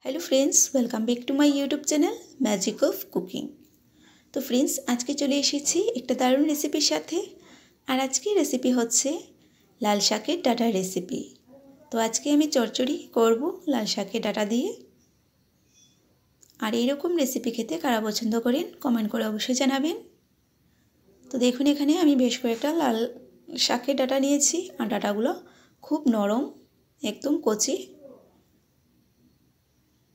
Hello friends, welcome back to my YouTube channel magic of cooking. तो friends, आज के चले एसेছি একটা দারুণ রেসিপির সাথে। আর আজকে রেসিপি হচ্ছে লাল শাকের ডাঁটার রেসিপি। তো আজকে আমি চচ্চড়ি করব লাল শাকের ডাঁটা দিয়ে। আর এইরকম রেসিপি খেতে কারা পছন্দ করেন কমেন্ট করে অবশ্যই জানাবেন। তো দেখুন, এখানে আমি বেশ কয়েকটা লাল শাকের ডাঁটা নিয়েছি। আর ডাঁটাগুলো খুব নরম, একদম কচি।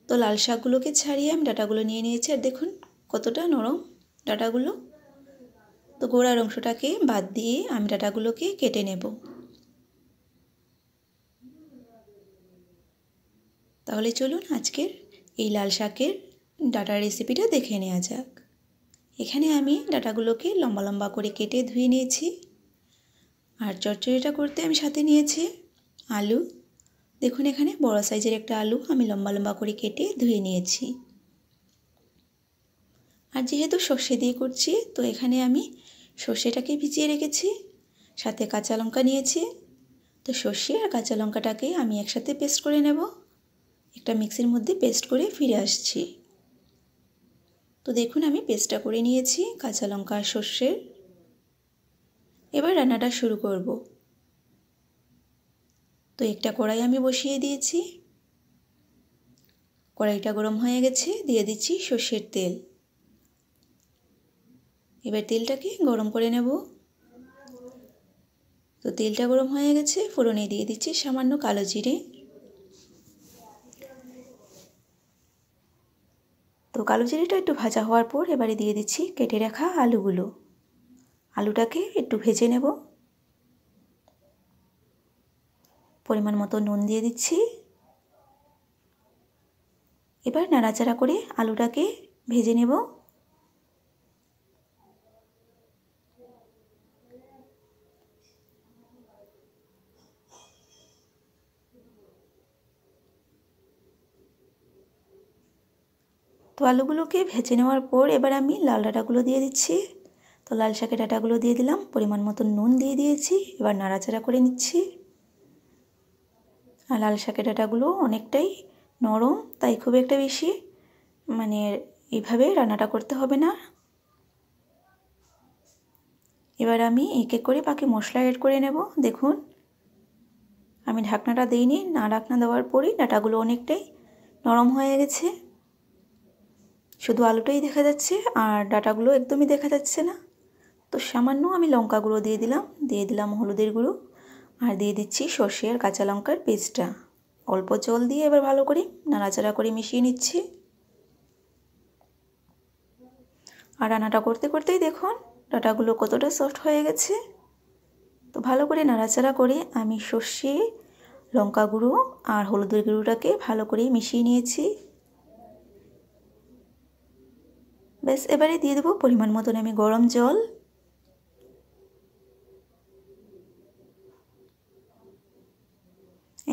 তো লাল শাকগুলোকে ছাড়িয়ে আমি ডাঁটাগুলো নিয়ে নিয়েছি। আর দেখুন কতটা নরম ডাঁটাগুলো। তো গোড়ার অংশটাকে বাদ দিয়ে আমি ডাঁটাগুলোকে কেটে নেব। তাহলে চলুন আজকের এই লাল শাকের ডাঁটার রেসিপিটা দেখে নেওয়া যাক। এখানে আমি ডাঁটাগুলোকে লম্বা লম্বা করে কেটে ধুয়ে নিয়েছি। আর চচ্চড়িটা করতে আমি সাথে নিয়েছি আলু। দেখুন, এখানে বড় সাইজের একটা আলু আমি লম্বা লম্বা করে কেটে ধুয়ে নিয়েছি। আর যেহেতু সর্ষে দিয়ে করছি, তো এখানে আমি সর্ষেটাকে ভিজিয়ে রেখেছি, সাথে কাঁচা লঙ্কা নিয়েছি। তো সর্ষে আর কাঁচা লঙ্কাটাকে আমি একসাথে পেস্ট করে নেব। একটা মিক্সির মধ্যে পেস্ট করে ফিরে আসছি। তো দেখুন, আমি পেস্টটা করে নিয়েছি কাঁচা লঙ্কা আর সর্ষের। এবার রান্নাটা শুরু করব। তো একটা কড়াই আমি বসিয়ে দিয়েছি। কড়াইটা গরম হয়ে গেছে, দিয়ে দিচ্ছি সর্ষের তেল। এবার তেলটাকে গরম করে নেব। তো তেলটা গরম হয়ে গেছে, ফোড়নে দিয়ে দিচ্ছি সামান্য কালো জিরে। তো কালো জিরেটা একটু ভাজা হওয়ার পর এবারে দিয়ে দিচ্ছি কেটে রাখা আলুগুলো। আলুটাকে একটু ভেজে নেব। পরিমাণ মতো নুন দিয়ে দিচ্ছি। এবার নাড়াচাড়া করে আলুটাকে ভেজে নেব। তো আলুগুলোকে ভেজে নেওয়ার পর এবার আমি লাল ডাঁটাগুলো দিয়ে দিচ্ছি। তো লাল শাকের ডাঁটাগুলো দিয়ে দিলাম, পরিমাণ মতো নুন দিয়ে দিয়েছি। এবার নাড়াচাড়া করে নিচ্ছি। আর লাল শাকের ডাঁটাগুলো অনেকটাই নরম, তাই খুব একটা বেশি এইভাবে রান্নাটা করতে হবে না। এবার আমি এক এক করে বাকি মশলা অ্যাড করে নেব। দেখুন, আমি ঢাকনাটা দিইনি, না ঢাকনা দেওয়ার পরই ডাঁটাগুলো অনেকটাই নরম হয়ে গেছে। শুধু আলুটাই দেখা যাচ্ছে আর ডাঁটাগুলো একদমই দেখা যাচ্ছে না। তো সামান্য আমি লঙ্কা গুঁড়ো দিয়ে দিলাম হলুদের গুঁড়ো, আর দিয়ে দিচ্ছি সর্ষে আর কাঁচা লঙ্কার পেস্টটা। অল্প জল দিয়ে এবার ভালো করে নাড়াচাড়া করে মিশিয়ে নিচ্ছি। আর রান্নাটা করতে করতেই দেখুন ডাঁটাগুলো কতটা সফট হয়ে গেছে। তো ভালো করে নাড়াচাড়া করে আমি সর্ষে, লঙ্কা গুঁড়ো আর হলুদের গুঁড়োটাকে ভালো করে মিশিয়ে নিয়েছি। ব্যাস, এবারে দিয়ে দেবো পরিমাণ মতন আমি গরম জল।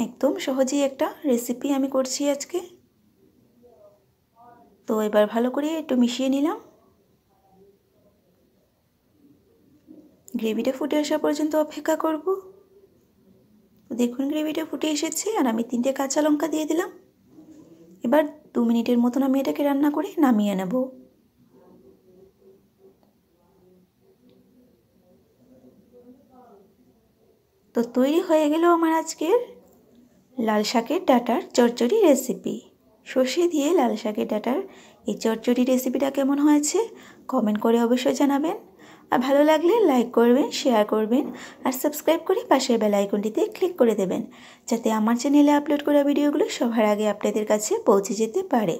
একদম সহজেই একটা রেসিপি আমি করছি আজকে। তো এবার ভালো করে একটু মিশিয়ে নিলাম। গ্রেভিটা ফুটে আসা পর্যন্ত অপেক্ষা করব। তো দেখুন, গ্রেভিটা ফুটে এসেছে আর আমি 3টে কাঁচা লঙ্কা দিয়ে দিলাম। এবার 2 মিনিটের মতন আমি এটাকে রান্না করে নামিয়ে নেব। তো তৈরি হয়ে গেল আমার আজকের লাল শাকের ডাঁটার চচ্চড়ি রেসিপি। সর্ষে দিয়ে লাল শাকের ডাঁটার এই চচ্চড়ি রেসিপিটা কেমন হয়েছে কমেন্ট করে অবশ্যই জানাবেন। আর ভালো লাগলে লাইক করবেন, শেয়ার করবেন আর সাবস্ক্রাইব করে পাশের বেল আইকনটিতে ক্লিক করে দেবেন, যাতে আমার চ্যানেলে আপলোড করা ভিডিওগুলো সবার আগে আপনাদের কাছে পৌঁছে যেতে পারে।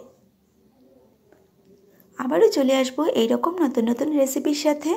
আবারও চলে আসবো এইরকম নতুন নতুন রেসিপির সাথে।